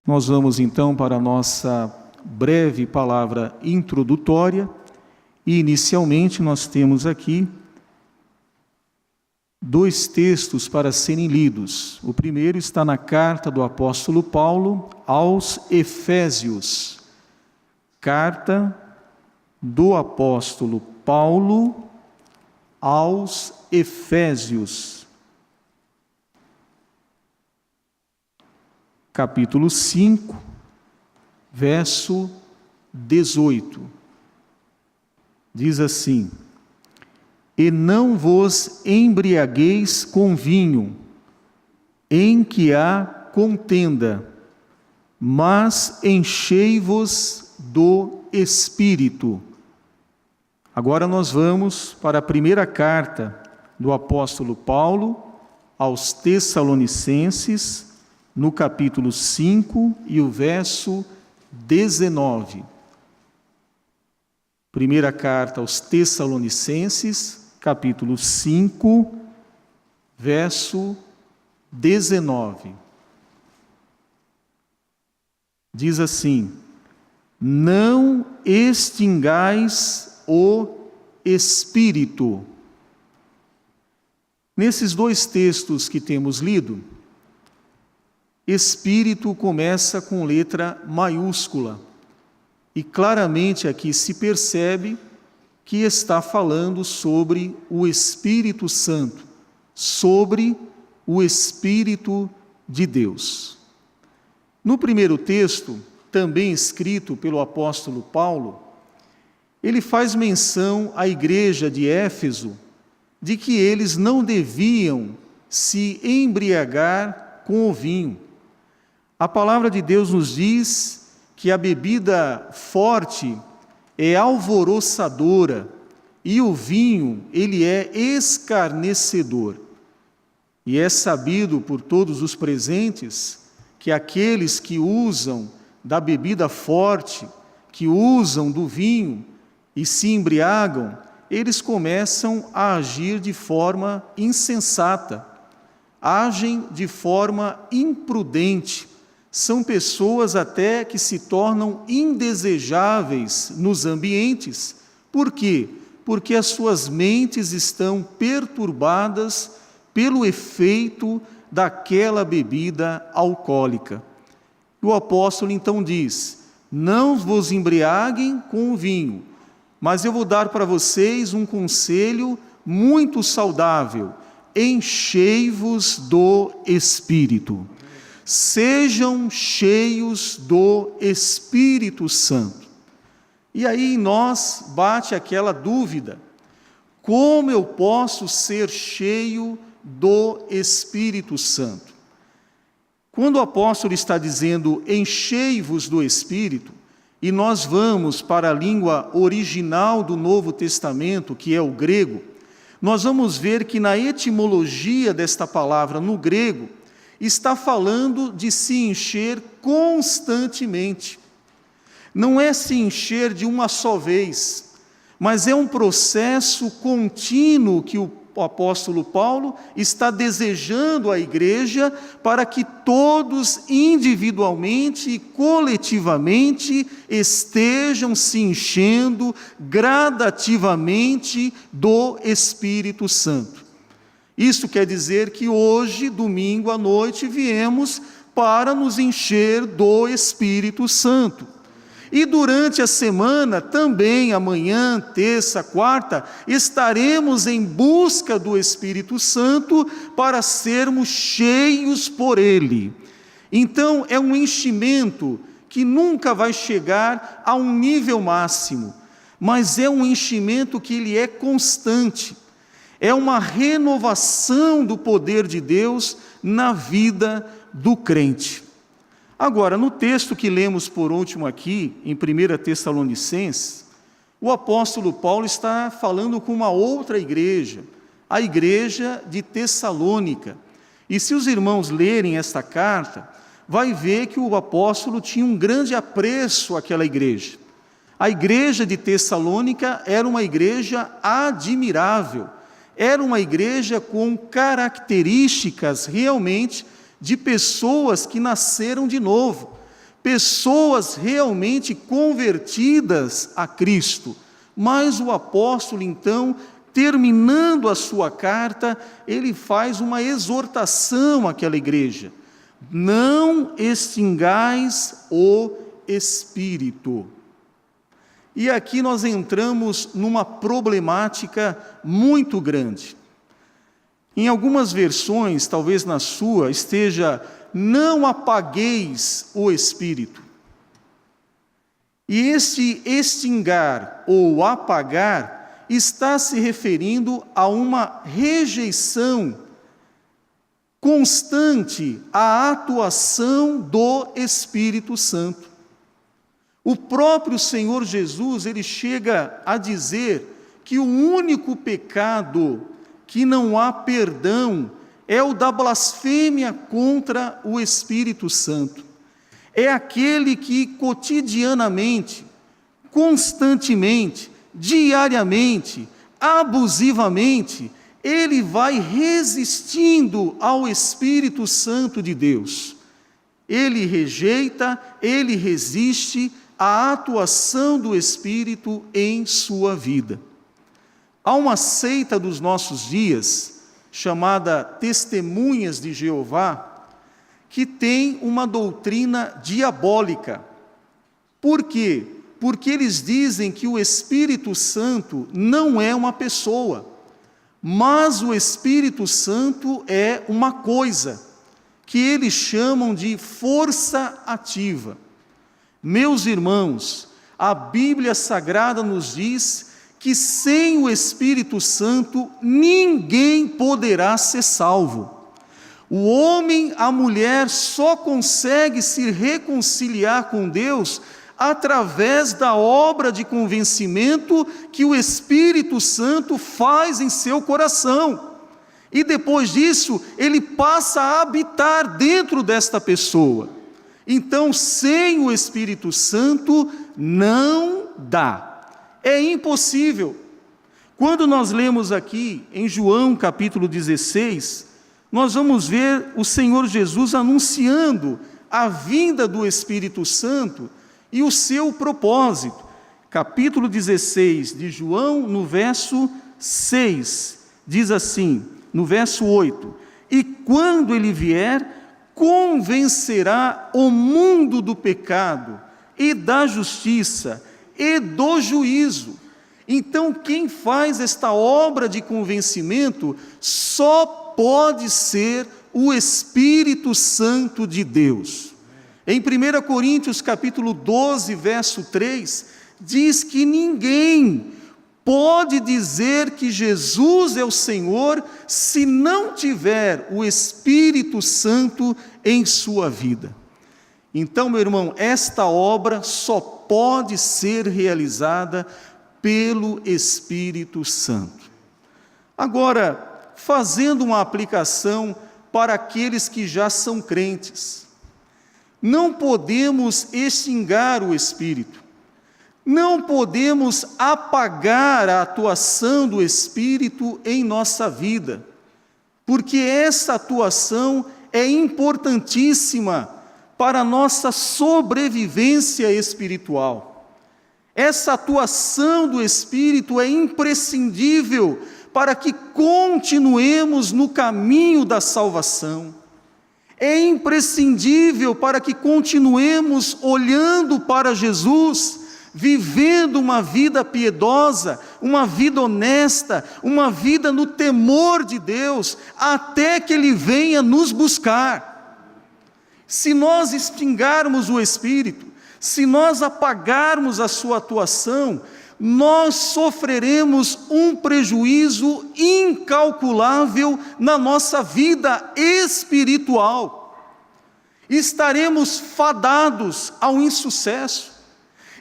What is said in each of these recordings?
Nós vamos então para a nossa breve palavra introdutória e inicialmente nós temos aqui dois textos para serem lidos. O primeiro está na carta do apóstolo Paulo aos Efésios. Carta do apóstolo Paulo aos Efésios. Capítulo 5, verso 18. Diz assim: E não vos embriagueis com vinho, em que há contenda, mas enchei-vos do Espírito. Agora nós vamos para a primeira carta do apóstolo Paulo aos Tessalonicenses, no capítulo 5 e o verso 19. Primeira carta aos Tessalonicenses, capítulo 5, verso 19. Diz assim: Não extingais o Espírito. Nesses dois textos que temos lido, Espírito começa com letra maiúscula. E claramente aqui se percebe que está falando sobre o Espírito Santo, sobre o Espírito de Deus. No primeiro texto, também escrito pelo apóstolo Paulo, ele faz menção à igreja de Éfeso de que eles não deviam se embriagar com o vinho. A palavra de Deus nos diz que a bebida forte é alvoroçadora e o vinho, ele é escarnecedor. E é sabido por todos os presentes que aqueles que usam da bebida forte, que usam do vinho e se embriagam, eles começam a agir de forma insensata, agem de forma imprudente. São pessoas até que se tornam indesejáveis nos ambientes. Por quê? Porque as suas mentes estão perturbadas pelo efeito daquela bebida alcoólica. O apóstolo então diz: não vos embriaguem com o vinho, mas eu vou dar para vocês um conselho muito saudável: enchei-vos do Espírito. Sejam cheios do Espírito Santo. E aí em nós bate aquela dúvida: como eu posso ser cheio do Espírito Santo? Quando o apóstolo está dizendo enchei-vos do Espírito, e nós vamos para a língua original do Novo Testamento, que é o grego, nós vamos ver que na etimologia desta palavra no grego, está falando de se encher constantemente. Não é se encher de uma só vez, mas é um processo contínuo que o apóstolo Paulo está desejando à igreja para que todos individualmente e coletivamente estejam se enchendo gradativamente do Espírito Santo. Isso quer dizer que hoje, domingo à noite, viemos para nos encher do Espírito Santo. E durante a semana, também amanhã, terça, quarta, estaremos em busca do Espírito Santo para sermos cheios por Ele. Então, é um enchimento que nunca vai chegar a um nível máximo, mas é um enchimento que ele é constante. É uma renovação do poder de Deus na vida do crente. Agora, no texto que lemos por último aqui, em 1 Tessalonicenses, o apóstolo Paulo está falando com uma outra igreja, a igreja de Tessalônica. E se os irmãos lerem esta carta, vai ver que o apóstolo tinha um grande apreço àquela igreja. A igreja de Tessalônica era uma igreja admirável, era uma igreja com características realmente de pessoas que nasceram de novo. pessoas realmente convertidas a Cristo. Mas o apóstolo, então, terminando a sua carta, ele faz uma exortação àquela igreja: não extingais o Espírito. E aqui nós entramos numa problemática muito grande. Em algumas versões, talvez na sua, esteja: não apagueis o Espírito. E este extingar ou apagar está se referindo a uma rejeição constante à atuação do Espírito Santo. O próprio Senhor Jesus, ele chega a dizer que o único pecado que não há perdão é o da blasfêmia contra o Espírito Santo. É aquele que cotidianamente, constantemente, diariamente, abusivamente, ele vai resistindo ao Espírito Santo de Deus. Ele rejeita, ele resiste à atuação do Espírito em sua vida. Há uma seita dos nossos dias, chamada Testemunhas de Jeová, que tem uma doutrina diabólica. Por quê? Porque eles dizem que o Espírito Santo não é uma pessoa, mas o Espírito Santo é uma coisa, que eles chamam de força ativa. Meus irmãos, a Bíblia Sagrada nos diz que sem o Espírito Santo ninguém poderá ser salvo. O homem, a mulher só consegue se reconciliar com Deus através da obra de convencimento que o Espírito Santo faz em seu coração. E depois disso, ele passa a habitar dentro desta pessoa. Então, sem o Espírito Santo, não dá. É impossível. Quando nós lemos aqui em João capítulo 16, nós vamos ver o Senhor Jesus anunciando a vinda do Espírito Santo e o seu propósito. Capítulo 16 de João, no verso 6, diz assim, no verso 8: e quando ele vier, convencerá o mundo do pecado e da justiça e do juízo. Então, quem faz esta obra de convencimento só pode ser o Espírito Santo de Deus. Em 1 Coríntios capítulo 12, verso 3, diz que ninguém pode dizer que Jesus é o Senhor se não tiver o Espírito Santo em sua vida. Então, meu irmão, esta obra só pode ser realizada pelo Espírito Santo. Agora, fazendo uma aplicação para aqueles que já são crentes, não podemos extinguir o Espírito, não podemos apagar a atuação do Espírito em nossa vida, porque essa atuação é importantíssima para a nossa sobrevivência espiritual. Essa atuação do Espírito é imprescindível para que continuemos no caminho da salvação. É imprescindível para que continuemos olhando para Jesus, vivendo uma vida piedosa, uma vida honesta, uma vida no temor de Deus, até que Ele venha nos buscar. Se nós extinguirmos o Espírito, se nós apagarmos a sua atuação, nós sofreremos um prejuízo incalculável na nossa vida espiritual. Estaremos fadados ao insucesso,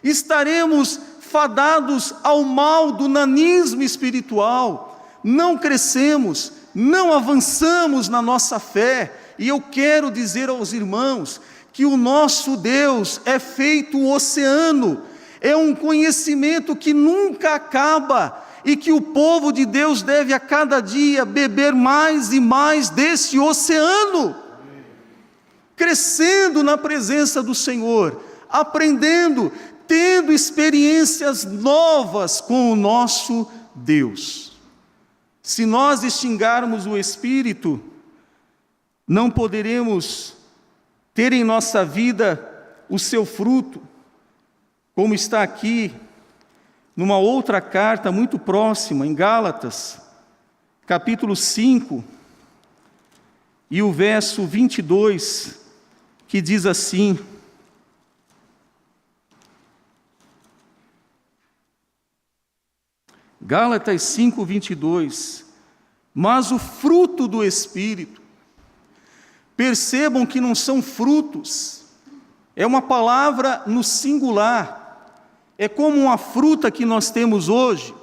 estaremos fadados ao mal do nanismo espiritual, não crescemos, não avançamos na nossa fé. E eu quero dizer aos irmãos que o nosso Deus é feito oceano, é um conhecimento que nunca acaba e que o povo de Deus deve a cada dia beber mais e mais desse oceano. crescendo na presença do Senhor, aprendendo, tendo experiências novas com o nosso Deus. Se nós extinguirmos o Espírito, não poderemos ter em nossa vida o seu fruto, como está aqui numa outra carta muito próxima, em Gálatas, capítulo 5, e o verso 22, que diz assim: Gálatas 5, 22, mas o fruto do Espírito, percebam que não são frutos, é uma palavra no singular, é como uma fruta que nós temos hoje,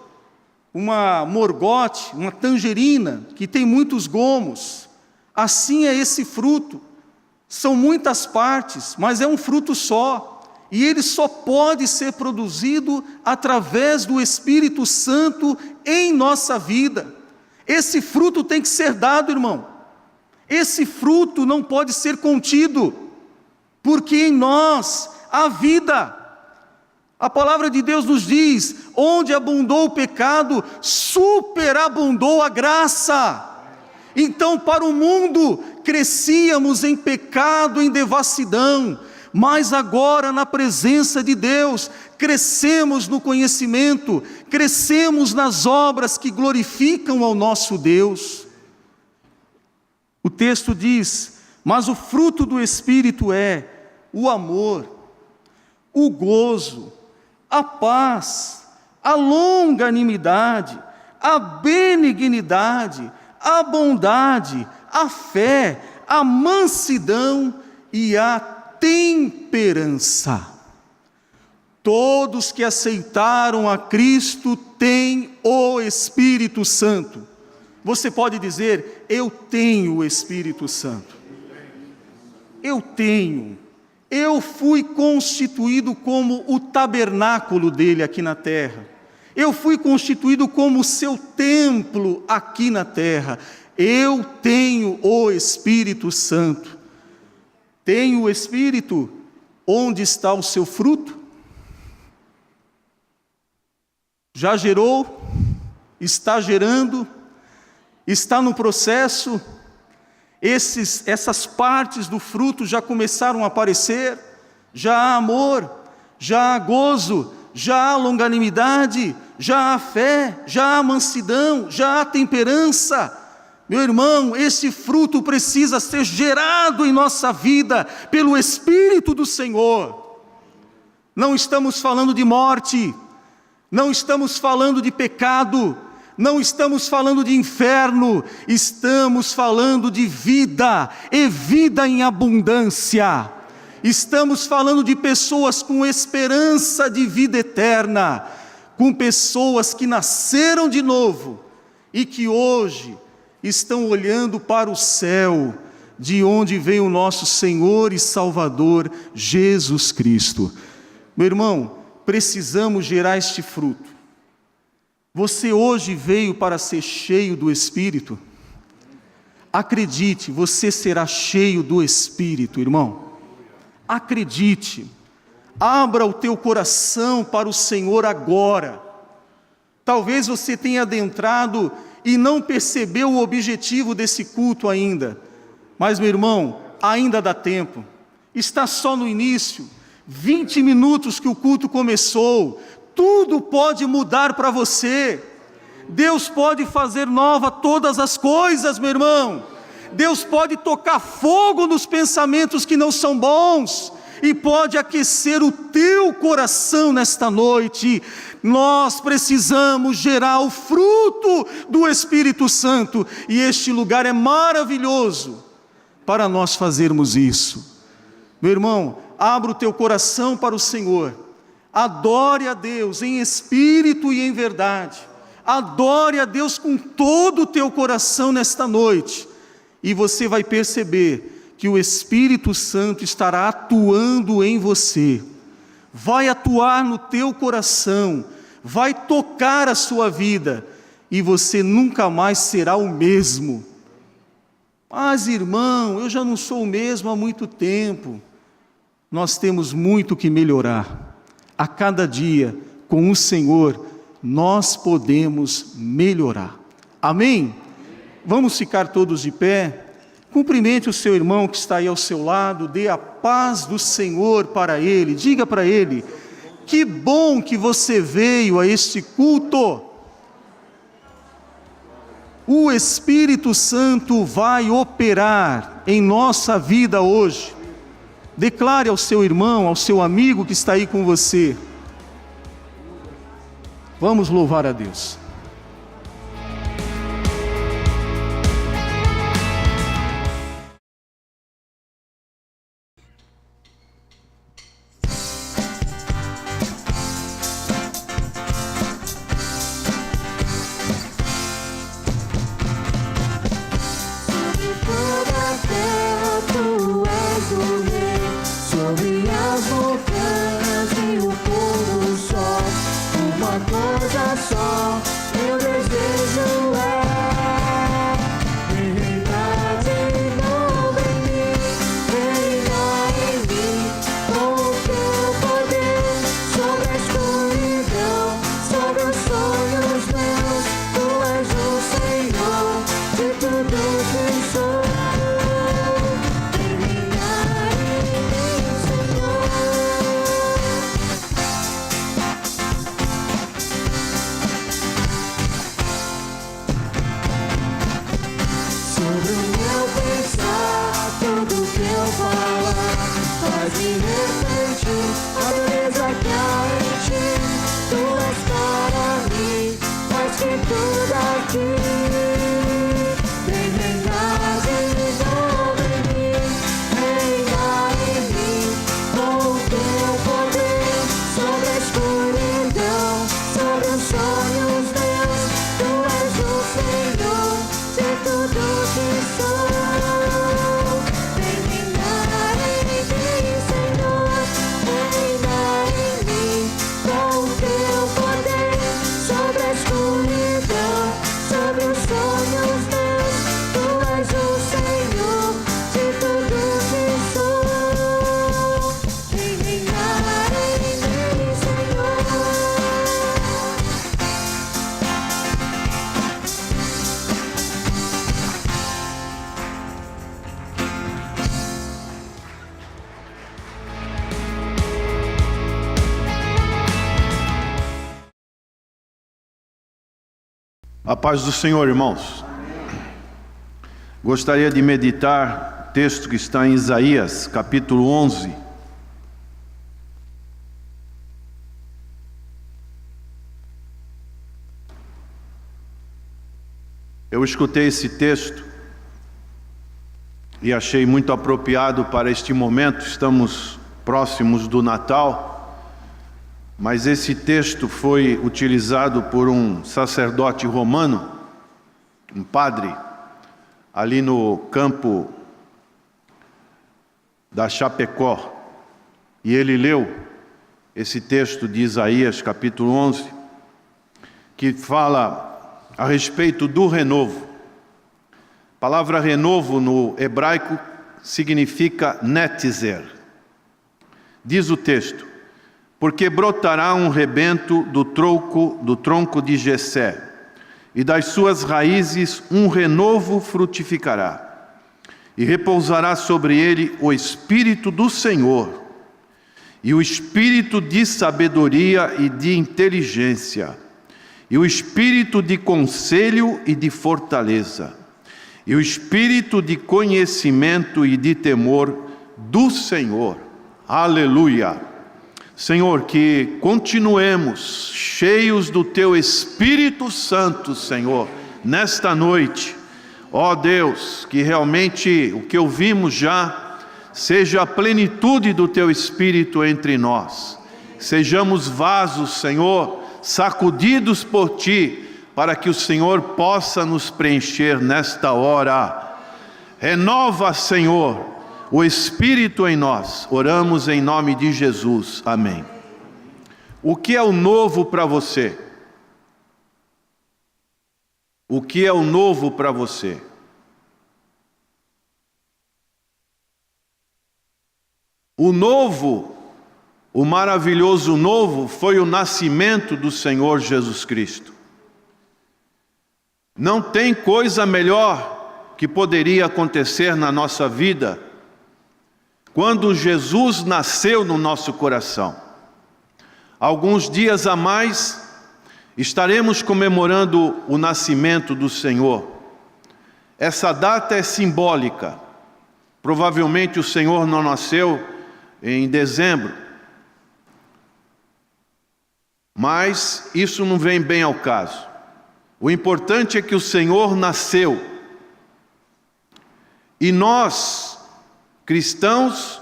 uma morgote, uma tangerina, que tem muitos gomos, assim é esse fruto, são muitas partes, mas é um fruto só, e ele só pode ser produzido através do Espírito Santo em nossa vida. Esse fruto tem que ser dado, irmão. Esse fruto não pode ser contido, porque em nós há vida. A palavra de Deus nos diz: onde abundou o pecado, superabundou a graça. Então, para o mundo, crescíamos em pecado, em devassidão, mas agora, na presença de Deus, crescemos no conhecimento, crescemos nas obras que glorificam ao nosso Deus. O texto diz: mas o fruto do Espírito é o amor, o gozo, a paz, a longanimidade, a benignidade, a bondade, a fé, a mansidão e a temperança. Todos que aceitaram a Cristo têm o Espírito Santo. Você pode dizer: eu tenho o Espírito Santo. Eu tenho. Eu fui constituído como o tabernáculo dele aqui na terra. Eu fui constituído como o seu templo aqui na terra. Eu tenho o Espírito Santo. Tenho o Espírito. Onde está o seu fruto? Já gerou? Está gerando? Está no processo? Essas partes do fruto já começaram a aparecer? Já há amor, já há gozo, já há longanimidade, já há fé, já há mansidão, já há temperança. Meu irmão, esse fruto precisa ser gerado em nossa vida pelo Espírito do Senhor. Não estamos falando de morte, não estamos falando de pecado, não estamos falando de inferno, estamos falando de vida, e vida em abundância. Estamos falando de pessoas com esperança de vida eterna, com pessoas que nasceram de novo e que hoje estão olhando para o céu, de onde vem o nosso Senhor e Salvador Jesus Cristo. Meu irmão, precisamos gerar este fruto. Você hoje veio para ser cheio do Espírito? Acredite, você será cheio do Espírito, irmão. Acredite, abra o teu coração para o Senhor agora. Talvez você tenha adentrado e não percebeu o objetivo desse culto ainda, mas, meu irmão, ainda dá tempo. Está só no início, 20 minutos que o culto começou. Tudo pode mudar para você. Deus pode fazer nova todas as coisas, meu irmão. Deus pode tocar fogo nos pensamentos que não são bons e pode aquecer o teu coração nesta noite. Nós precisamos gerar o fruto do Espírito Santo e este lugar é maravilhoso para nós fazermos isso. Meu irmão, abra o teu coração para o Senhor. Adore a Deus em espírito e em verdade. Adore a Deus com todo o teu coração nesta noite. E você vai perceber que o Espírito Santo estará atuando em você. Vai atuar no teu coração. Vai tocar a sua vida. E você nunca mais será o mesmo. Mas, irmão, eu já não sou o mesmo há muito tempo. Nós temos muito que melhorar. A cada dia, com o Senhor, nós podemos melhorar. Amém? Vamos ficar todos de pé. Cumprimente o seu irmão que está aí ao seu lado, dê a paz do Senhor para ele, diga para ele: que bom que você veio a este culto. O Espírito Santo vai operar em nossa vida hoje. Declare ao seu irmão, ao seu amigo que está aí com você. Vamos louvar a Deus. A paz do Senhor, irmãos. Gostaria de meditar o texto que está em Isaías, capítulo 11. Eu escutei esse texto e achei muito apropriado para este momento. Estamos próximos do Natal. Mas esse texto foi utilizado por um sacerdote romano, um padre, ali no campo da Chapecó. E ele leu esse texto de Isaías, capítulo 11, que fala a respeito do renovo. A palavra renovo no hebraico significa netzer. Diz o texto: porque brotará um rebento do tronco de Jessé, e das suas raízes um renovo frutificará, e repousará sobre ele o Espírito do Senhor, e o Espírito de sabedoria e de inteligência, e o Espírito de conselho e de fortaleza, e o Espírito de conhecimento e de temor do Senhor. Aleluia! Senhor, que continuemos cheios do Teu Espírito Santo, Senhor, nesta noite. Ó Deus, que realmente o que ouvimos já seja a plenitude do Teu Espírito entre nós. Sejamos vasos, Senhor, sacudidos por Ti, para que o Senhor possa nos preencher nesta hora. Renova, Senhor, o Espírito em nós. Oramos em nome de Jesus. Amém. O que é o novo para você? O que é o novo para você? O novo, o maravilhoso novo, foi o nascimento do Senhor Jesus Cristo. Não tem coisa melhor que poderia acontecer na nossa vida quando Jesus nasceu no nosso coração. Alguns dias a mais estaremos comemorando o nascimento do Senhor. Essa data é simbólica. Provavelmente o Senhor não nasceu em dezembro, mas isso não vem bem ao caso. O importante é que o Senhor nasceu. E nós, cristãos,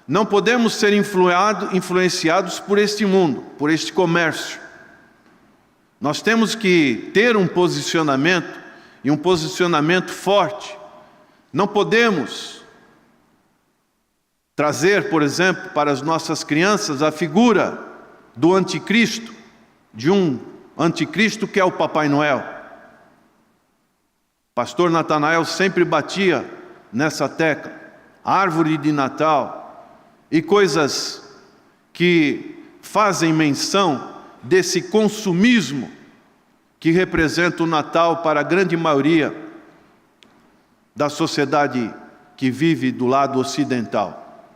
não podemos ser influenciados por este mundo, por este comércio. Nós temos que ter um posicionamento, e um posicionamento forte. Não podemos trazer, por exemplo, para as nossas crianças a figura do anticristo, de um anticristo que é o Papai Noel. Pastor Natanael sempre batia nessa tecla. Árvore de Natal e coisas que fazem menção desse consumismo que representa o Natal para a grande maioria da sociedade que vive do lado ocidental.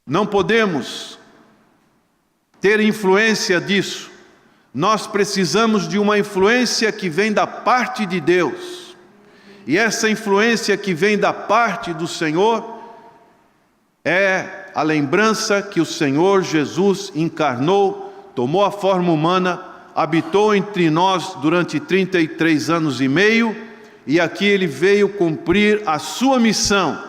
Não podemos ter influência disso. Nós precisamos de uma influência que vem da parte de Deus. E essa influência que vem da parte do Senhor é a lembrança que o Senhor Jesus encarnou, tomou a forma humana, habitou entre nós durante 33 anos e meio, e aqui ele veio cumprir a sua missão.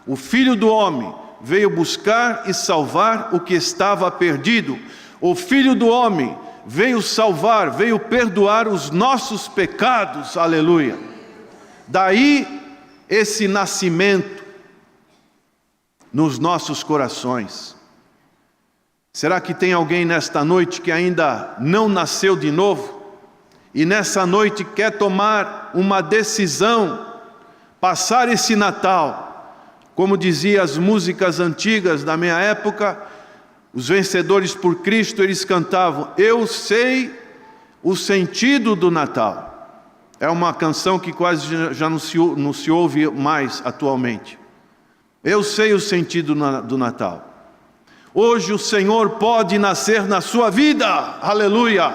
O Filho do Homem veio buscar e salvar o que estava perdido. O Filho do Homem veio salvar, veio perdoar os nossos pecados, aleluia. Daí esse nascimento nos nossos corações. Será que tem alguém nesta noite que ainda não nasceu de novo? E nessa noite quer tomar uma decisão, passar esse Natal, como dizia as músicas antigas da minha época, os vencedores por Cristo, eles cantavam: eu sei o sentido do Natal. É uma canção que quase já não se ouve mais atualmente. Eu sei o sentido do Natal. Hoje o Senhor pode nascer na sua vida, aleluia.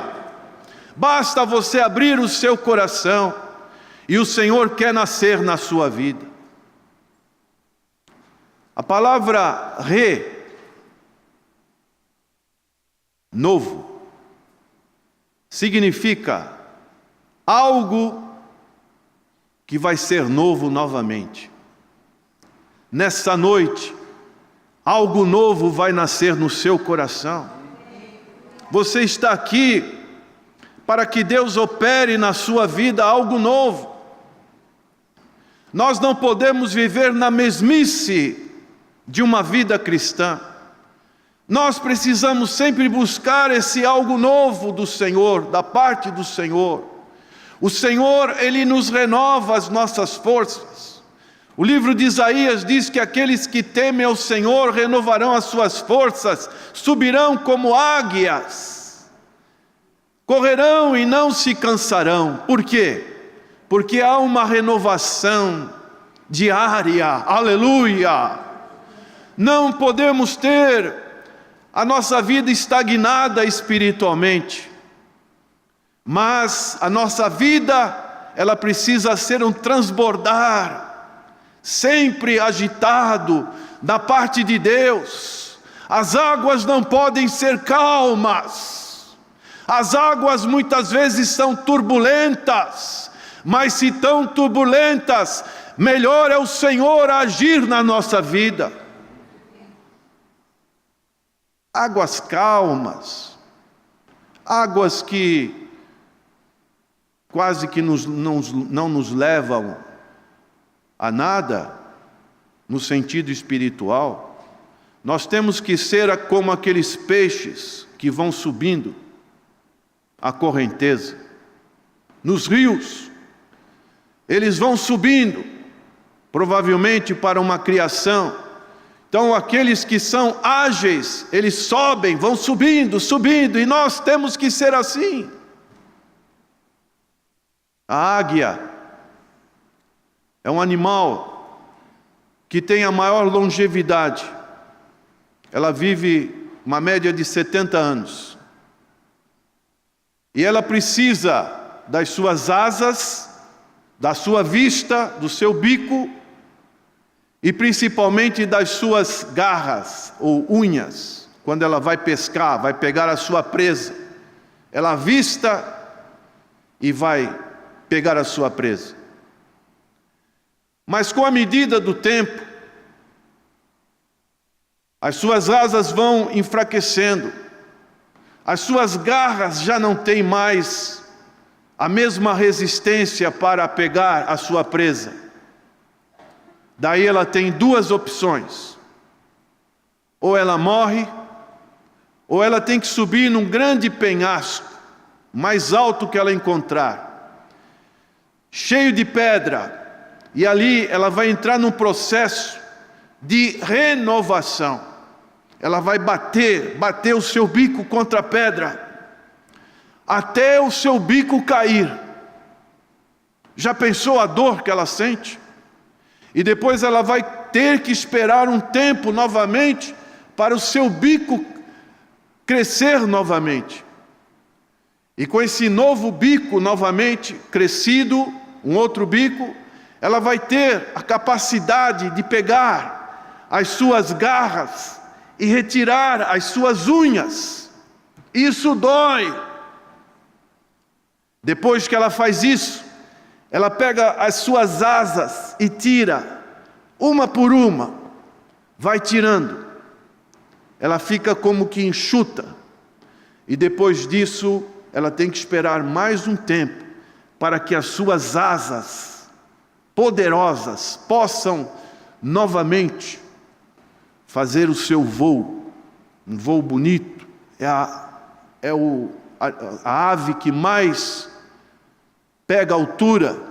Basta você abrir o seu coração e o Senhor quer nascer na sua vida. A palavra novo, significa algo que vai ser novo novamente. Nessa noite, algo novo vai nascer no seu coração. Você está aqui para que Deus opere na sua vida algo novo. Nós não podemos viver na mesmice de uma vida cristã. Nós precisamos sempre buscar esse algo novo do Senhor, da parte do Senhor. O Senhor, Ele nos renova as nossas forças. O livro de Isaías diz que aqueles que temem ao Senhor renovarão as suas forças, subirão como águias, correrão e não se cansarão. Por quê? Porque há uma renovação diária, aleluia. Não podemos ter a nossa vida estagnada espiritualmente, mas a nossa vida, ela precisa ser um transbordar, sempre agitado da parte de Deus. As águas não podem ser calmas, as águas muitas vezes são turbulentas, mas se tão turbulentas, melhor é o Senhor agir na nossa vida. Águas calmas, águas que quase que não nos levam a nada, no sentido espiritual. Nós temos que ser como aqueles peixes que vão subindo a correnteza. Nos rios, eles vão subindo, provavelmente para uma criação. Então aqueles que são ágeis, eles sobem, vão subindo, subindo, e nós temos que ser assim. A águia é um animal que tem a maior longevidade. Ela vive uma média de 70 anos. E ela precisa das suas asas, da sua vista, do seu bico, e principalmente das suas garras ou unhas. Quando ela vai pescar, vai pegar a sua presa, ela avista e vai pegar a sua presa. Mas com a medida do tempo, as suas asas vão enfraquecendo, as suas garras já não têm mais a mesma resistência para pegar a sua presa. Daí ela tem duas opções: ou ela morre, ou ela tem que subir num grande penhasco, mais alto que ela encontrar, cheio de pedra, e ali ela vai entrar num processo de renovação. Ela vai bater o seu bico contra a pedra, até o seu bico cair. Já pensou a dor que ela sente? E depois ela vai ter que esperar um tempo novamente para o seu bico crescer novamente. E com esse novo bico novamente crescido, um outro bico, ela vai ter a capacidade de pegar as suas garras e retirar as suas unhas. Isso dói. Depois que ela faz isso, ela pega as suas asas e tira, uma por uma, vai tirando. Ela fica como que enxuta. E depois disso, ela tem que esperar mais um tempo para que as suas asas poderosas possam novamente fazer o seu voo, um voo bonito. É a ave que mais pega altura.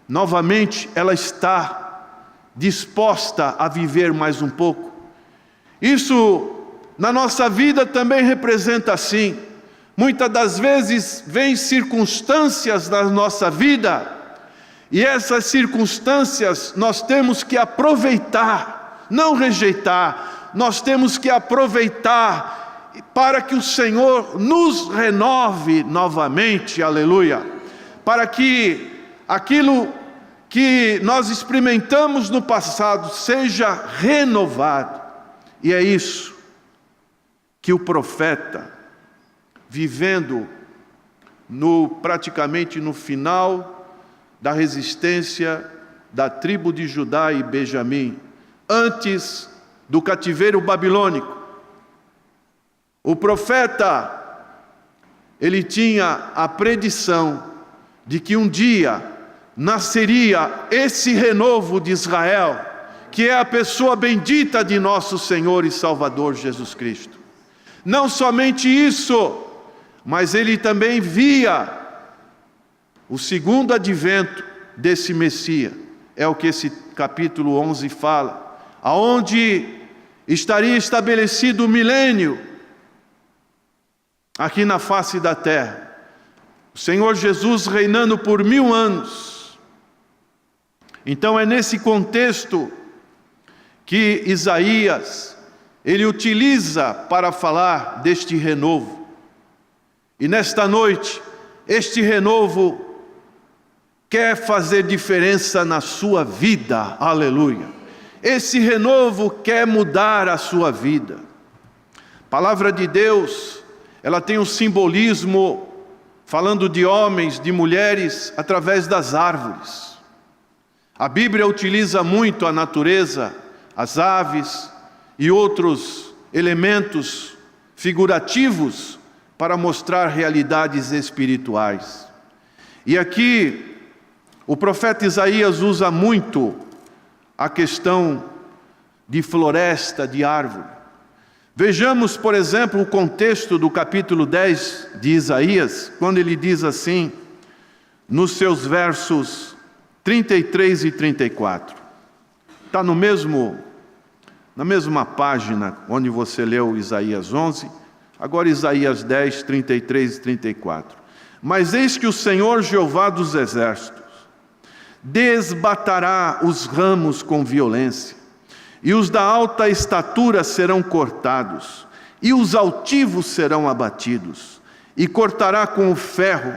Novamente ela está disposta a viver mais um pouco. Isso na nossa vida também representa assim. Muitas das vezes vêm circunstâncias na nossa vida, e essas circunstâncias nós temos que aproveitar, não rejeitar. Nós temos que aproveitar para que o Senhor nos renove novamente, aleluia. Para que aquilo que nós experimentamos no passado seja renovado. E é isso que o profeta, vivendo praticamente no final da resistência da tribo de Judá e Benjamim, antes do cativeiro babilônico, o profeta, ele tinha a predição de que um dia nasceria esse renovo de Israel, que é a pessoa bendita de nosso Senhor e Salvador Jesus Cristo. Não somente isso, mas ele também via o segundo advento desse Messias. É o que esse capítulo 11 fala, aonde estaria estabelecido o milênio aqui na face da terra. O Senhor Jesus reinando por 1000 anos. Então é nesse contexto que Isaías, ele utiliza para falar deste renovo. E nesta noite, este renovo quer fazer diferença na sua vida, aleluia. Esse renovo quer mudar a sua vida. A palavra de Deus, ela tem um simbolismo falando de homens, de mulheres, através das árvores. A Bíblia utiliza muito a natureza, as aves e outros elementos figurativos para mostrar realidades espirituais. E aqui, o profeta Isaías usa muito a questão de floresta, de árvore. Vejamos, por exemplo, o contexto do capítulo 10 de Isaías, quando ele diz assim, nos seus versos 33 e 34. Está no mesmo na mesma página onde você leu Isaías 11, agora Isaías 10, 33 e 34. Mas eis que o Senhor Jeová dos exércitos desbatará os ramos com violência, e os da alta estatura serão cortados, e os altivos serão abatidos, e cortará com o ferro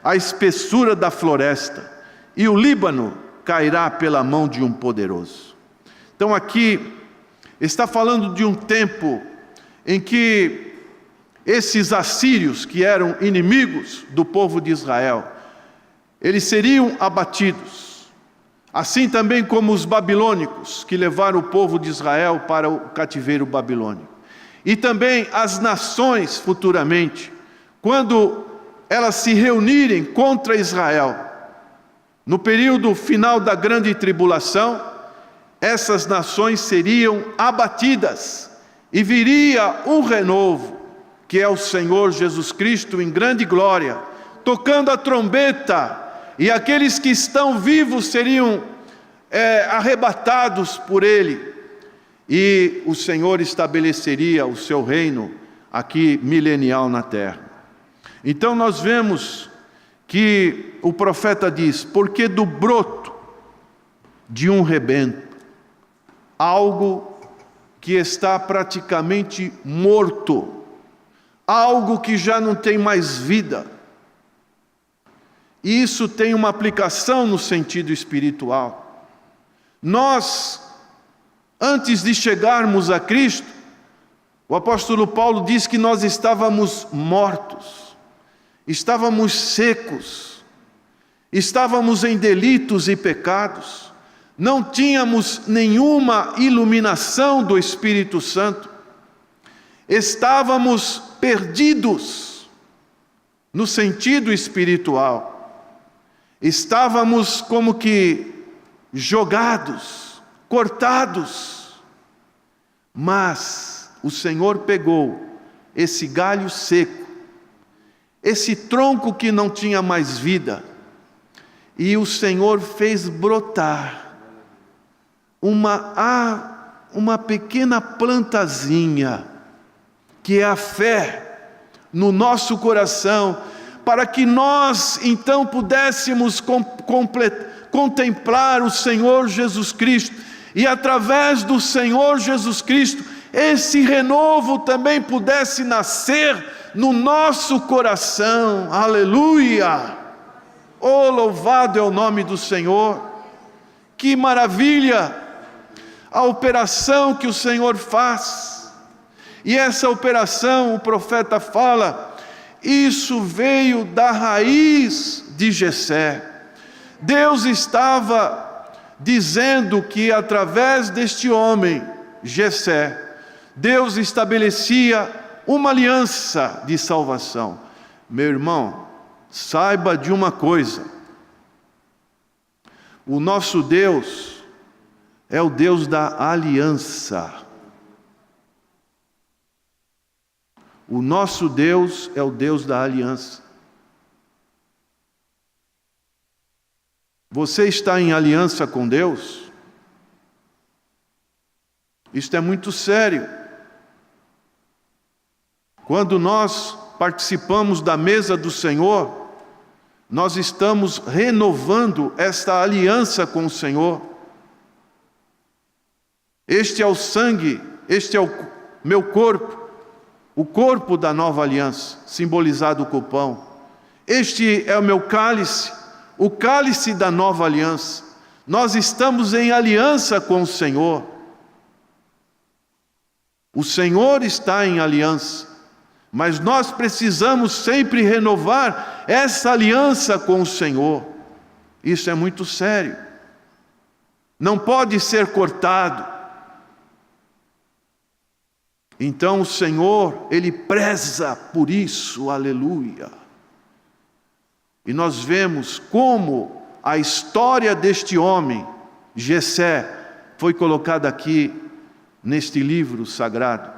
a espessura da floresta, e o Líbano cairá pela mão de um poderoso. Então aqui está falando de um tempo em que esses assírios, que eram inimigos do povo de Israel, eles seriam abatidos, assim também como os babilônicos, que levaram o povo de Israel para o cativeiro babilônico. E também as nações futuramente, quando elas se reunirem contra Israel, no período final da grande tribulação, essas nações seriam abatidas e viria um renovo, que é o Senhor Jesus Cristo em grande glória, tocando a trombeta, e aqueles que estão vivos seriam arrebatados por Ele, e o Senhor estabeleceria o seu reino aqui milenial na terra. Então nós vemos que o profeta diz: porque do broto de um rebento, algo que está praticamente morto, algo que já não tem mais vida. E isso tem uma aplicação no sentido espiritual. Nós, antes de chegarmos a Cristo, o apóstolo Paulo diz que nós estávamos mortos, estávamos secos, estávamos em delitos e pecados, não tínhamos nenhuma iluminação do Espírito Santo, estávamos perdidos no sentido espiritual, estávamos como que jogados, cortados, mas o Senhor pegou esse galho seco, esse tronco que não tinha mais vida, e o Senhor fez brotar uma pequena plantazinha, que é a fé no nosso coração, para que nós então pudéssemos contemplar o Senhor Jesus Cristo, e através do Senhor Jesus Cristo, esse renovo também pudesse nascer no nosso coração. Aleluia! Oh, louvado é o nome do Senhor! Que maravilha a operação que o Senhor faz. E essa operação, o profeta fala, isso veio da raiz de Jessé. Deus estava dizendo que através deste homem, Jessé, Deus estabelecia uma aliança de salvação. Meu irmão, saiba de uma coisa: o nosso Deus é o Deus da aliança. O nosso Deus é o Deus da aliança. Você está em aliança com Deus? Isto é muito sério. Quando nós participamos da mesa do Senhor, nós estamos renovando esta aliança com o Senhor. Este é o sangue, este é o meu corpo, o corpo da nova aliança, simbolizado com o pão. Este é o meu cálice, o cálice da nova aliança. Nós estamos em aliança com o Senhor. O Senhor está em aliança, mas nós precisamos sempre renovar essa aliança com o Senhor. Isso é muito sério. Não pode ser cortado. Então o Senhor, Ele preza por isso, aleluia. E nós vemos como a história deste homem, Jessé, foi colocada aqui neste livro sagrado.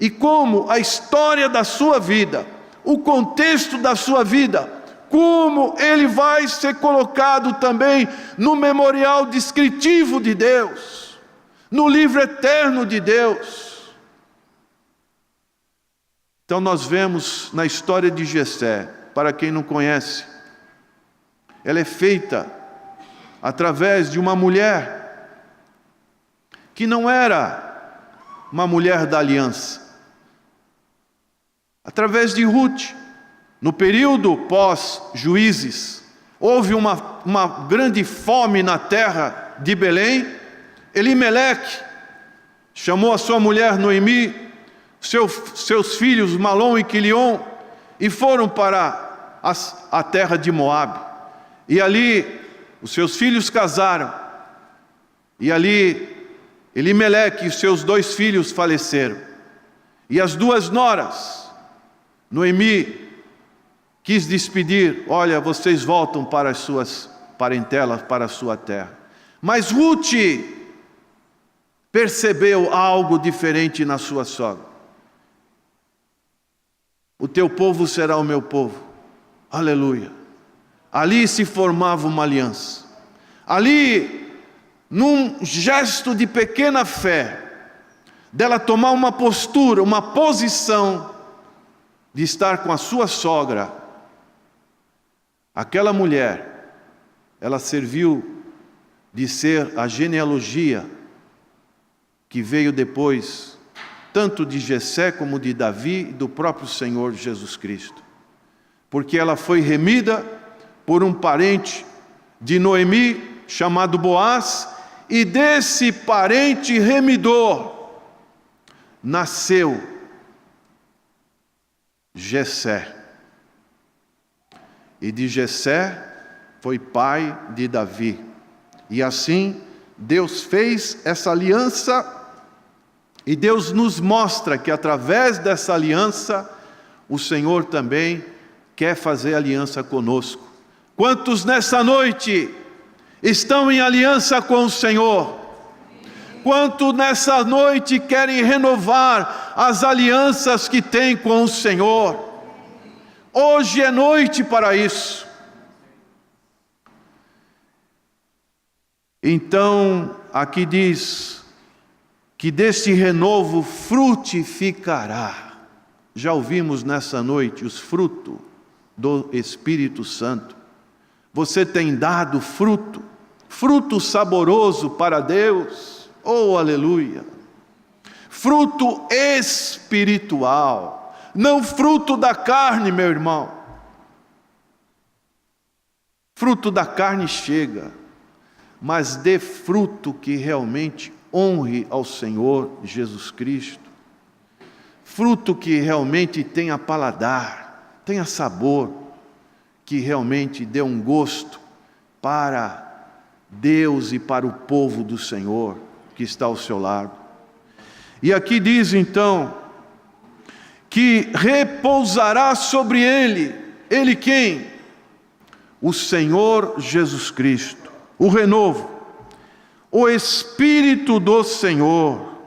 E como a história da sua vida, o contexto da sua vida, como ele vai ser colocado também no memorial descritivo de Deus. no livro eterno de Deus. Então nós vemos na história de Jessé, para quem não conhece, ela é feita através de uma mulher que não era uma mulher da aliança. Através de Ruth, no período pós-Juízes, houve uma grande fome na terra de Belém. Elimeleque chamou a sua mulher Noemi, seus filhos Malom e Quilion, e foram para a terra de Moabe. E ali os seus filhos casaram, e ali Elimeleque e seus 2 filhos faleceram. E as 2 noras, Noemi quis despedir: olha, vocês voltam para as suas parentelas, para a sua terra. Mas Ruth percebeu algo diferente na sua sogra. O teu povo será o meu povo. Aleluia. Ali se formava uma aliança. Ali, num gesto de pequena fé, dela tomar uma postura, uma posição de estar com a sua sogra, aquela mulher, ela serviu de ser a genealogia que veio depois, tanto de Jessé como de Davi e do próprio Senhor Jesus Cristo. Porque ela foi remida por um parente de Noemi, chamado Boaz, e desse parente remidor nasceu Jessé. E de Jessé foi pai de Davi. E assim Deus fez essa aliança, e Deus nos mostra que através dessa aliança o Senhor também quer fazer aliança conosco. Quantos nessa noite estão em aliança com o Senhor? Quanto nessa noite querem renovar as alianças que têm com o Senhor? Hoje é noite para isso. Então, aqui diz que deste renovo frutificará. Já ouvimos nessa noite os frutos do Espírito Santo. Você tem dado fruto, fruto saboroso para Deus. Oh, aleluia! Fruto espiritual, não fruto da carne, meu irmão. Fruto da carne chega, mas dê fruto que realmente honre ao Senhor Jesus Cristo. Fruto que realmente tenha paladar, tenha sabor, que realmente dê um gosto para Deus e para o povo do Senhor que está ao seu lado. E aqui diz então que repousará sobre ele. Ele quem? O Senhor Jesus Cristo. O renovo, o Espírito do Senhor.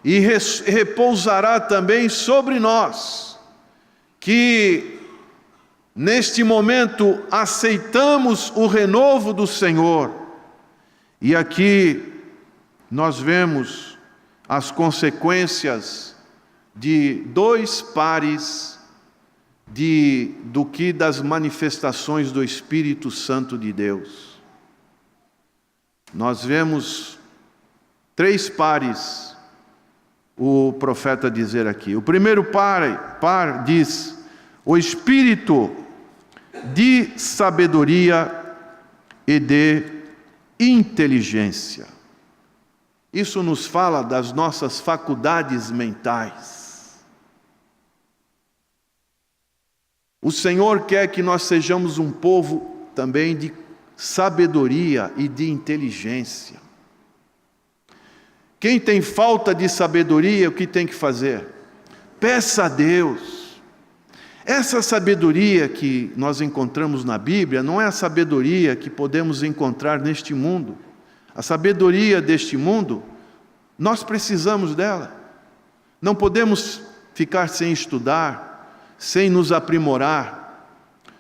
E repousará também sobre nós, que neste momento aceitamos o renovo do Senhor. E aqui nós vemos as consequências de 2 pares das manifestações do Espírito Santo de Deus. Nós vemos 3 pares, o profeta dizer aqui. O primeiro par diz: o Espírito de sabedoria e de inteligência. Isso nos fala das nossas faculdades mentais. O Senhor quer que nós sejamos um povo também de sabedoria e de inteligência. Quem tem falta de sabedoria, o que tem que fazer? Peça a Deus. Essa sabedoria que nós encontramos na Bíblia não é a sabedoria que podemos encontrar neste mundo. A sabedoria deste mundo, nós precisamos dela. Não podemos ficar sem estudar, sem nos aprimorar,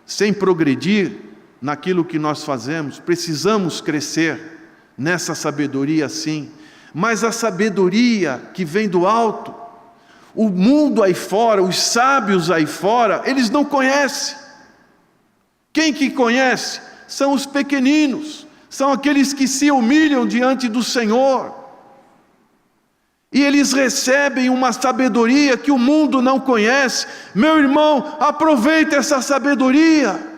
sem progredir naquilo que nós fazemos. Precisamos crescer nessa sabedoria sim, mas a sabedoria que vem do alto, o mundo aí fora, os sábios aí fora, eles não conhecem. Quem que conhece? São os pequeninos, são aqueles que se humilham diante do Senhor. E eles recebem uma sabedoria que o mundo não conhece. Meu irmão, aproveite essa sabedoria.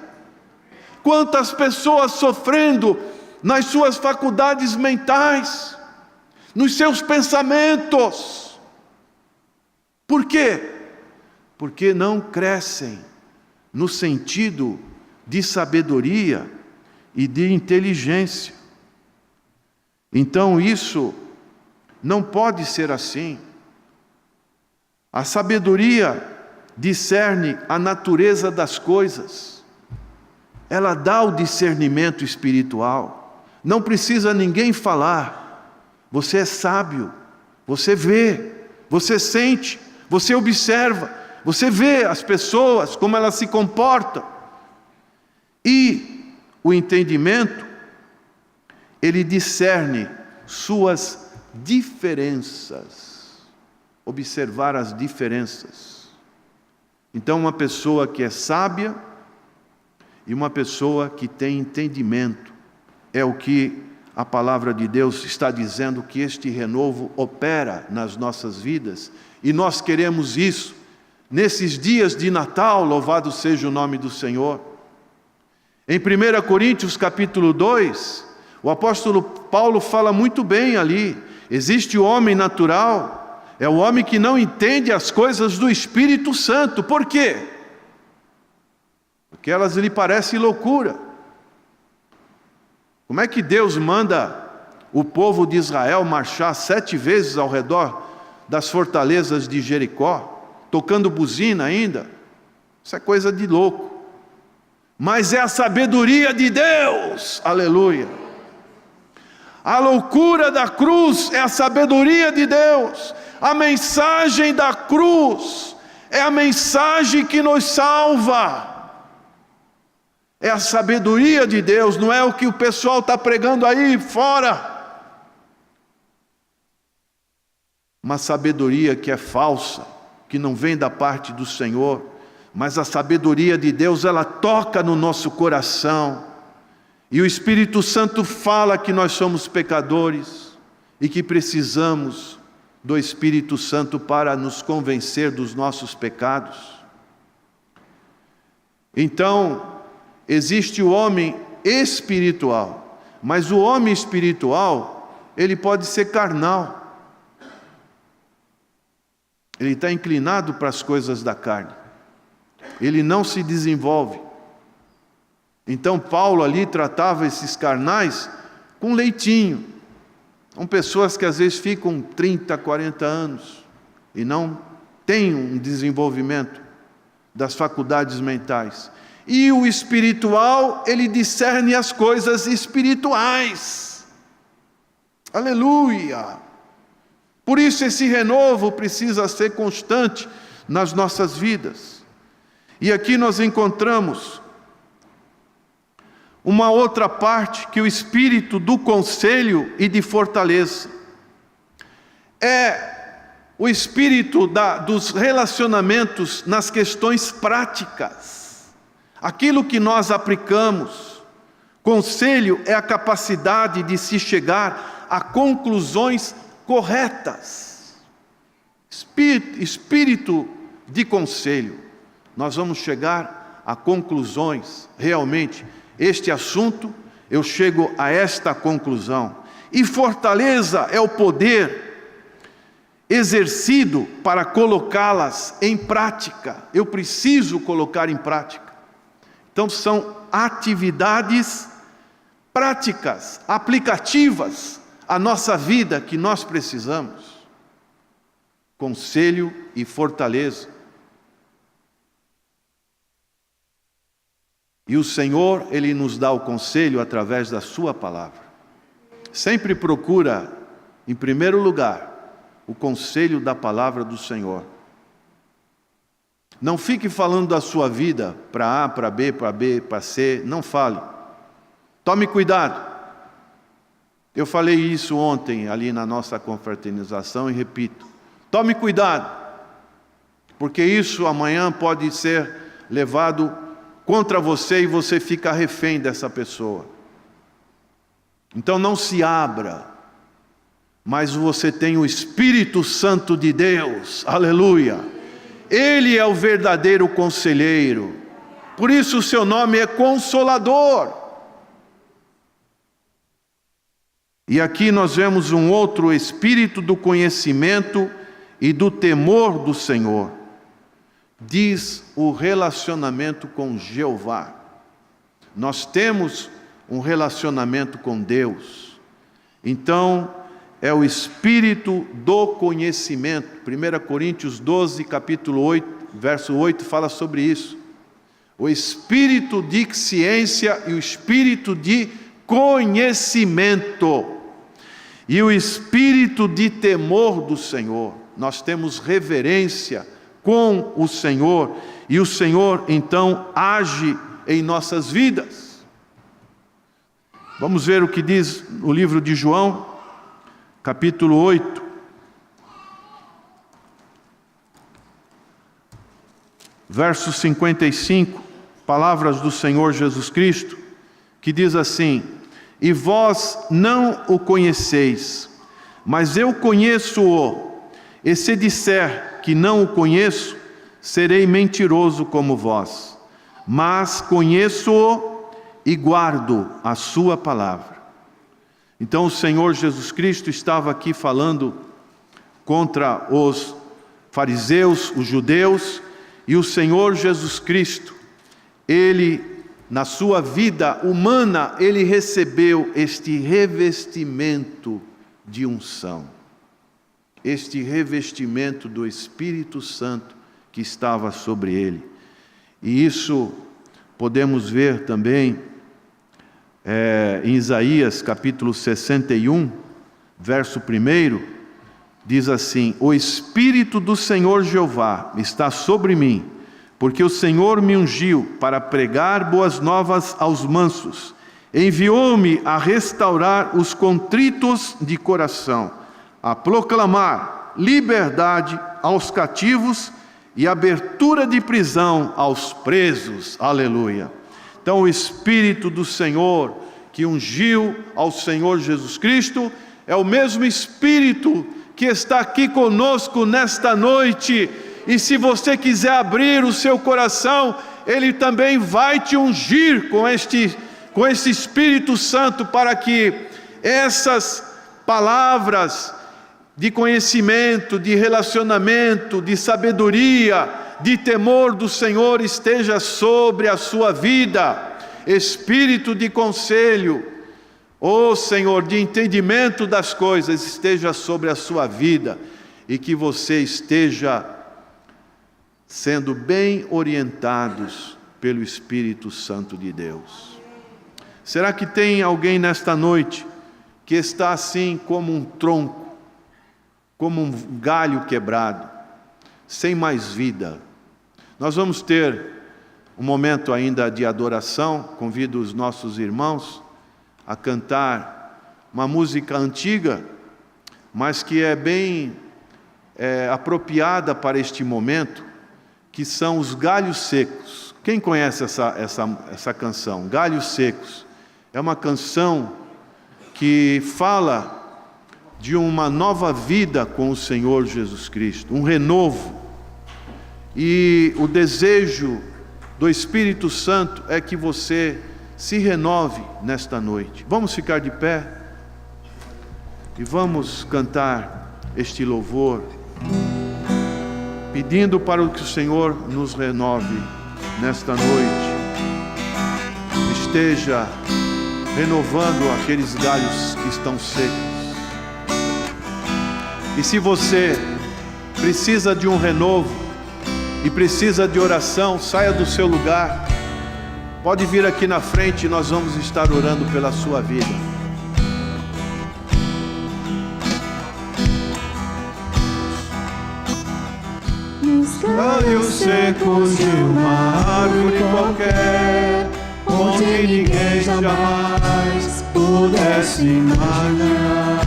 Quantas pessoas sofrendo nas suas faculdades mentais, nos seus pensamentos. Por quê? Porque não crescem no sentido de sabedoria e de inteligência. Então isso não pode ser assim. A sabedoria discerne a natureza das coisas. Ela dá o discernimento espiritual. Não precisa ninguém falar. Você é sábio. Você vê, você sente, você observa, você vê as pessoas, como elas se comportam. E o entendimento, ele discerne suas diferenças. Observar as diferenças. Então, uma pessoa que é sábia e uma pessoa que tem entendimento, é o que a palavra de Deus está dizendo, que este renovo opera nas nossas vidas, e nós queremos isso, nesses dias de Natal, louvado seja o nome do Senhor. Em 1 Coríntios capítulo 2, o apóstolo Paulo fala muito bem ali, existe o homem natural, é o homem que não entende as coisas do Espírito Santo. Por quê? Porque elas lhe parecem loucura. Como é que Deus manda o povo de Israel marchar 7 vezes ao redor das fortalezas de Jericó, tocando buzina ainda? Isso é coisa de louco. Mas é a sabedoria de Deus, aleluia. A loucura da cruz é a sabedoria de Deus. A mensagem da cruz é a mensagem que nos salva. É a sabedoria de Deus, não é o que o pessoal está pregando aí fora. Uma sabedoria que é falsa, que não vem da parte do Senhor, mas a sabedoria de Deus, ela toca no nosso coração, e o Espírito Santo fala que nós somos pecadores, e que precisamos do Espírito Santo para nos convencer dos nossos pecados. Então, existe o homem espiritual, mas o homem espiritual, ele pode ser carnal. Ele está inclinado para as coisas da carne. Ele não se desenvolve. Então Paulo ali tratava esses carnais com leitinho. São pessoas que às vezes ficam 30, 40 anos e não têm um desenvolvimento das faculdades mentais. E o espiritual, ele discerne as coisas espirituais. Aleluia! Por isso esse renovo precisa ser constante nas nossas vidas. E aqui nós encontramos uma outra parte, que o espírito do conselho e de fortaleza. É o espírito dos relacionamentos nas questões práticas. Aquilo que nós aplicamos. Conselho é a capacidade de se chegar a conclusões corretas. Espírito de conselho. Nós vamos chegar a conclusões. Realmente, este assunto, eu chego a esta conclusão. E fortaleza é o poder exercido para colocá-las em prática. Eu preciso colocar em prática. Então são atividades práticas, aplicativas à nossa vida que nós precisamos. Conselho e fortaleza. E o Senhor, Ele nos dá o conselho através da sua palavra. Sempre procura, em primeiro lugar, o conselho da palavra do Senhor. Não fique falando da sua vida para A, para B, para B, para C, não fale. Tome cuidado. Eu falei isso ontem ali na nossa confraternização e repito. Tome cuidado, porque isso amanhã pode ser levado contra você e você fica refém dessa pessoa. Então não se abra, mas você tem o Espírito Santo de Deus, aleluia. Ele é o verdadeiro conselheiro, por isso o seu nome é Consolador. E aqui nós vemos um outro espírito do conhecimento e do temor do Senhor. Diz o relacionamento com Jeová. Nós temos um relacionamento com Deus. Então, é o espírito do conhecimento. 1 Coríntios 12, capítulo 8, verso 8, fala sobre isso. O espírito de ciência e o espírito de conhecimento. E o espírito de temor do Senhor. Nós temos reverência com o Senhor, e o Senhor então age em nossas vidas. Vamos ver o que diz o livro de João, capítulo 8. Verso 55, palavras do Senhor Jesus Cristo, que diz assim: e vós não o conheceis, mas eu conheço-o, e se disser que não o conheço, serei mentiroso como vós, mas conheço-o e guardo a sua palavra. Então o Senhor Jesus Cristo estava aqui falando contra os fariseus, os judeus, e o Senhor Jesus Cristo, Ele, na sua vida humana, Ele recebeu este revestimento de unção, este revestimento do Espírito Santo que estava sobre Ele. E isso podemos ver também em Isaías capítulo 61, verso 1, diz assim: o Espírito do Senhor Jeová está sobre mim, porque o Senhor me ungiu para pregar boas novas aos mansos, enviou-me a restaurar os contritos de coração, a proclamar liberdade aos cativos e abertura de prisão aos presos, aleluia. Então o Espírito do Senhor que ungiu ao Senhor Jesus Cristo é o mesmo Espírito que está aqui conosco nesta noite. E se você quiser abrir o seu coração, Ele também vai te ungir com esse Espírito Santo, para que essas palavras de conhecimento, de relacionamento, de sabedoria, de temor do Senhor esteja sobre a sua vida. Espírito de conselho, ó Senhor, de entendimento das coisas, esteja sobre a sua vida, e que você esteja sendo bem orientados pelo Espírito Santo de Deus. Será que tem alguém nesta noite que está assim como um tronco, como um galho quebrado, sem mais vida? Nós vamos ter um momento ainda de adoração. Convido os nossos irmãos a cantar uma música antiga, mas que é bem apropriada para este momento, que são os galhos secos. Quem conhece essa canção? Galhos Secos. É uma canção que fala de uma nova vida com o Senhor Jesus Cristo, um renovo. E o desejo do Espírito Santo é que você se renove nesta noite. Vamos ficar de pé e vamos cantar este louvor, pedindo para que o Senhor nos renove nesta noite, esteja renovando aqueles galhos que estão secos. E se você precisa de um renovo e precisa de oração, saia do seu lugar, pode vir aqui na frente e nós vamos estar orando pela sua vida. Galhos secos de uma árvore qualquer, onde ninguém jamais pudesse imaginar.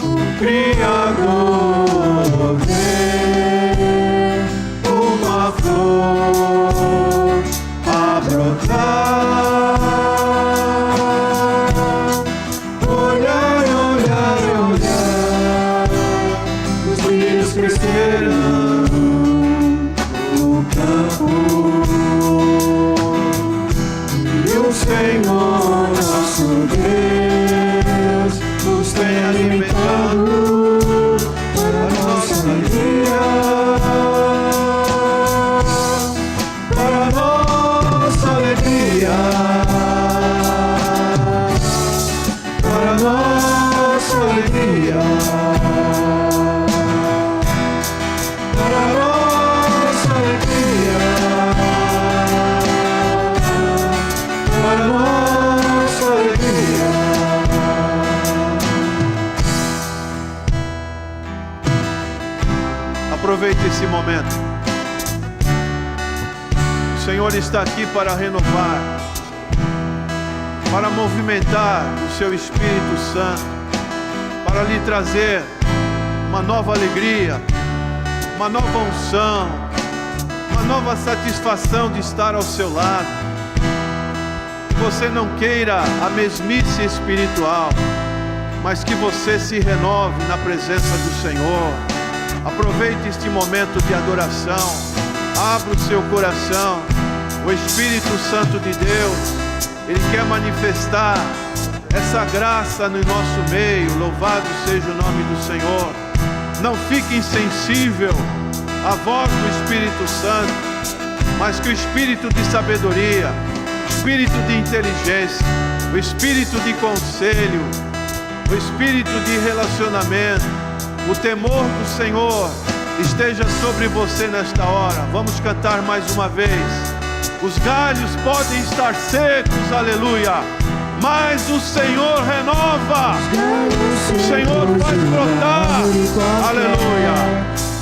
O Criador vê uma flor a brotar. Olhar, olhar, olhar, os lírios crescerão no campo. E o Senhor nosso Deus nos tem alimentado para nossa alegria, para nossa alegria, para nossa alegria, para nossa alegria, para nossa alegria. Aproveite esse momento. O Senhor está aqui para renovar, para movimentar o seu Espírito Santo, para lhe trazer uma nova alegria, uma nova unção, uma nova satisfação de estar ao seu lado. Que você não queira a mesmice espiritual, mas que você se renove na presença do Senhor. Aproveite este momento de adoração, abra o seu coração. O Espírito Santo de Deus, Ele quer manifestar essa graça no nosso meio. Louvado seja o nome do Senhor. Não fique insensível à voz do Espírito Santo, mas que o Espírito de sabedoria, o Espírito de inteligência, o Espírito de conselho, o Espírito de relacionamento, o temor do Senhor esteja sobre você nesta hora. Vamos cantar mais uma vez. Os galhos podem estar secos, aleluia, mas o Senhor renova, o Senhor faz brotar, aleluia.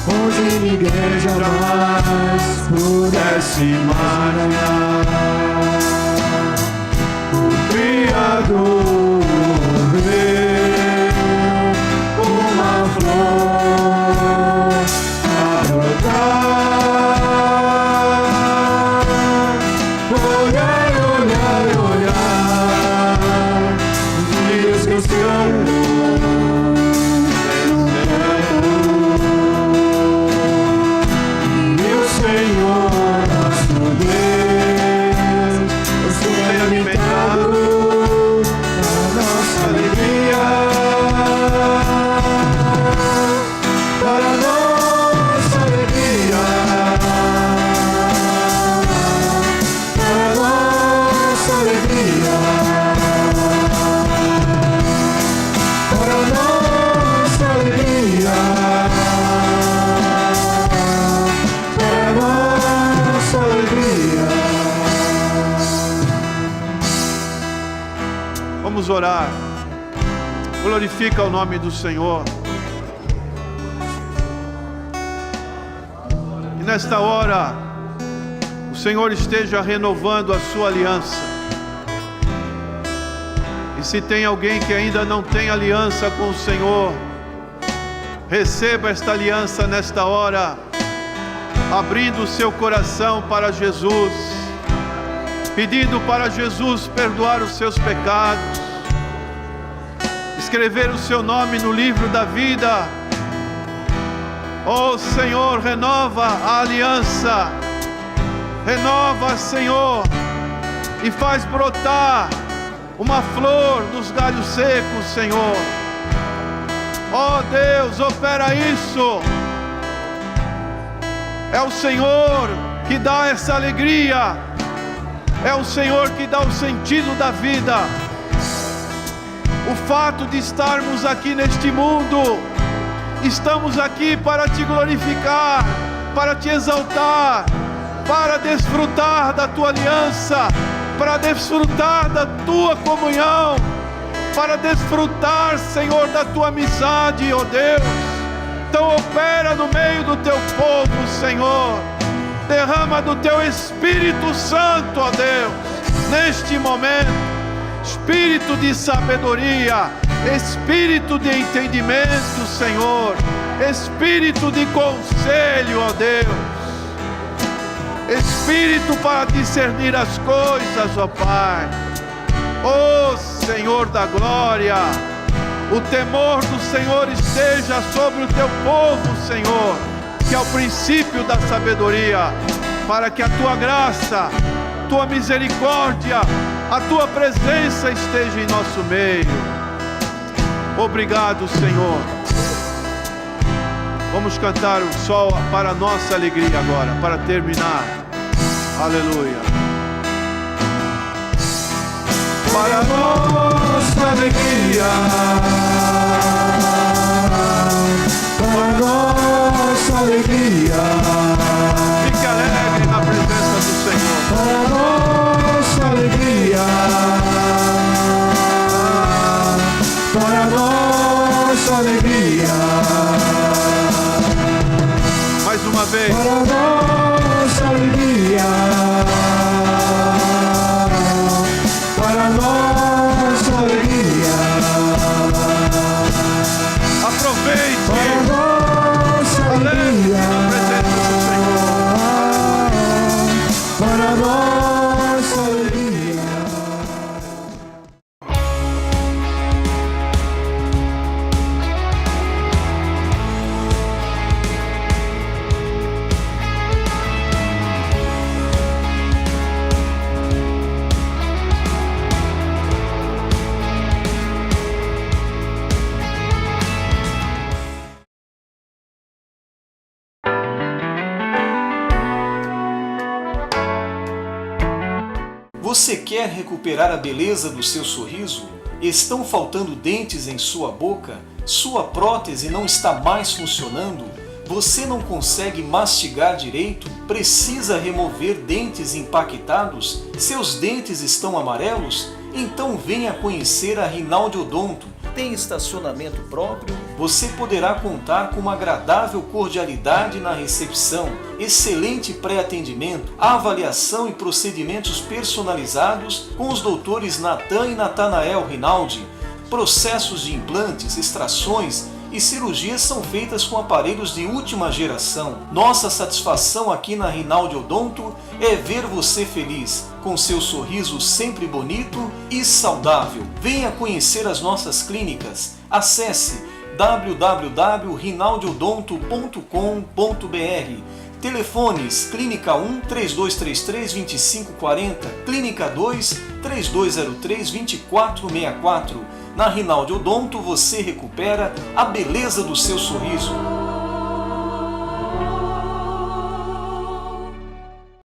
Onde ninguém jamais pudesse imaginar, o Criador vê uma flor a brotar. Olhar, olhar, olhar, os lírios crescerão no campo. E o Senhor nosso Deus nos tem alimentado para nossa alegria, para nossa alegria, para nossa alegria, para nossa alegria, para nossa alegria. Vamos orar. Glorifica o nome do Senhor. E nesta hora, o Senhor esteja renovando a sua aliança. E se tem alguém que ainda não tem aliança com o Senhor, receba esta aliança nesta hora, abrindo o seu coração para Jesus, pedindo para Jesus perdoar os seus pecados, escrever o seu nome no livro da vida. Oh Senhor, renova a aliança, renova, Senhor, e faz brotar uma flor dos galhos secos, Senhor. Oh Deus, opera isso. É o Senhor que dá essa alegria, é o Senhor que dá o sentido da vida. O fato de estarmos aqui neste mundo, estamos aqui para te glorificar, para te exaltar, para desfrutar da tua aliança, para desfrutar da tua comunhão, para desfrutar, Senhor, da tua amizade, ó Deus. Então opera no meio do teu povo, Senhor. Derrama do teu Espírito Santo, ó Deus, neste momento. espírito de sabedoria, espírito de entendimento, Senhor, espírito de conselho, ó Deus, espírito para discernir as coisas, ó Pai. Ó Senhor da glória, o temor do Senhor esteja sobre o teu povo, Senhor, que é o princípio da sabedoria, para que a tua graça, tua misericórdia, a tua presença esteja em nosso meio. Obrigado, Senhor. Vamos cantar o sol para a nossa alegria agora, para terminar. Aleluia. Para a nossa alegria, para a nossa alegria, Fique alegre na presença do Senhor. para a nossa alegria, para a nossa alegria, Mais uma vez. para a nossa alegria, para a nossa alegria, Aproveite. para a nossa Alegre alegria, na presença do Senhor. para a nossa alegria. Você quer recuperar a beleza do seu sorriso? Estão faltando dentes em sua boca? Sua prótese não está mais funcionando? Você não consegue mastigar direito? Precisa remover dentes impactados? Seus dentes estão amarelos? Então venha conhecer a Rinaldi Odonto. Tem estacionamento próprio? Você poderá contar com uma agradável cordialidade na recepção, excelente pré-atendimento, avaliação e procedimentos personalizados com os doutores Natan e Natanael Rinaldi. Processos de implantes, extrações e cirurgias são feitas com aparelhos de última geração. Nossa satisfação aqui na Rinaldi Odonto é ver você feliz, com seu sorriso sempre bonito e saudável. Venha conhecer as nossas clínicas. Acesse www.rinaldiodonto.com.br. Telefones: Clínica 1 3233 2540, Clínica 2 3203 2464. Na Rinaldi Odonto você recupera a beleza do seu sorriso.